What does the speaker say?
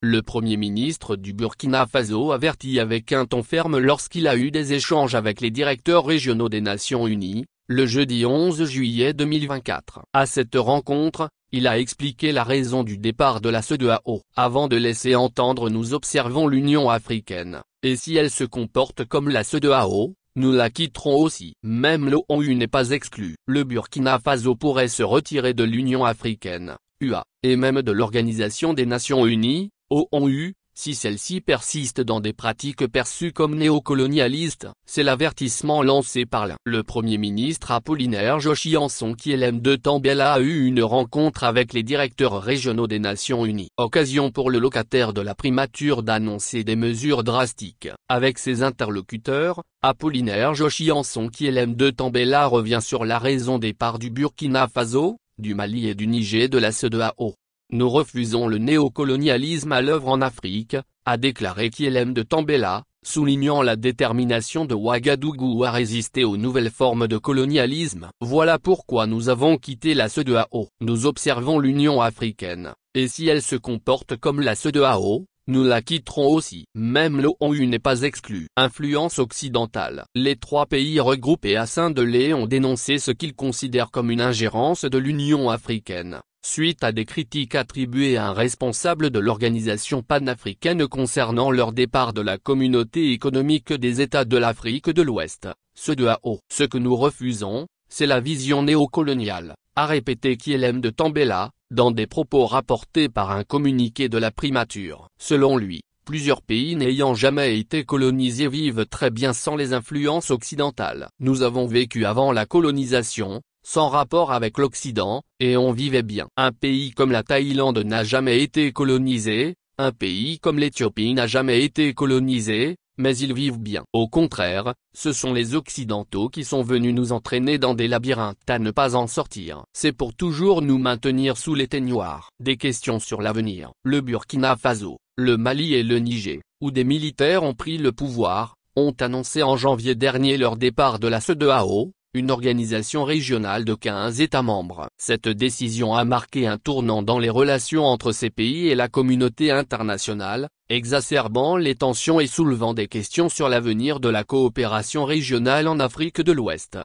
Le Premier ministre du Burkina Faso avertit avec un ton ferme lorsqu'il a eu des échanges avec les directeurs régionaux des Nations Unies, le jeudi 11 juillet 2024. À cette rencontre, il a expliqué la raison du départ de la CEDEAO. Avant de laisser entendre nous observons l'Union africaine, et si elle se comporte comme la CEDEAO, nous la quitterons aussi. Même l'ONU n'est pas exclue. Le Burkina Faso pourrait se retirer de l'Union africaine, UA, et même de l'Organisation des Nations Unies, ONU, si celle-ci persiste dans des pratiques perçues comme néocolonialistes. C'est l'avertissement lancé par le Premier ministre Apollinaire Joshianson qui de Tambela a eu une rencontre avec les directeurs régionaux des Nations Unies. Occasion pour le locataire de la primature d'annoncer des mesures drastiques. Avec ses interlocuteurs, Apollinaire Joshianson qui de Tambela revient sur la raison départ du Burkina Faso, du Mali et du Niger de la CEDEAO. Nous refusons le néocolonialisme à l'œuvre en Afrique, a déclaré de Tambela, soulignant la détermination de Ouagadougou à résister aux nouvelles formes de colonialisme. Voilà pourquoi nous avons quitté la CEDEAO. Nous observons l'Union africaine, et si elle se comporte comme la CEDEAO, nous la quitterons aussi. Même l'ONU n'est pas exclue. Influence occidentale. Les trois pays regroupés à Saint-Delé ont dénoncé ce qu'ils considèrent comme une ingérence de l'Union africaine, suite à des critiques attribuées à un responsable de l'organisation panafricaine concernant leur départ de la Communauté économique des États de l'Afrique de l'Ouest, CEDEAO. Ce que nous refusons, c'est la vision néocoloniale, a répété de Tambela, dans des propos rapportés par un communiqué de la primature. Selon lui, plusieurs pays n'ayant jamais été colonisés vivent très bien sans les influences occidentales. Nous avons vécu avant la colonisation, sans rapport avec l'Occident, et on vivait bien. Un pays comme la Thaïlande n'a jamais été colonisé, un pays comme l'Éthiopie n'a jamais été colonisé, mais ils vivent bien. Au contraire, ce sont les Occidentaux qui sont venus nous entraîner dans des labyrinthes à ne pas en sortir. C'est pour toujours nous maintenir sous les teignoirs. Des questions sur l'avenir. Le Burkina Faso, le Mali et le Niger, où des militaires ont pris le pouvoir, ont annoncé en janvier dernier leur départ de la CEDEAO, une organisation régionale de 15 États membres. Cette décision a marqué un tournant dans les relations entre ces pays et la communauté internationale, exacerbant les tensions et soulevant des questions sur l'avenir de la coopération régionale en Afrique de l'Ouest.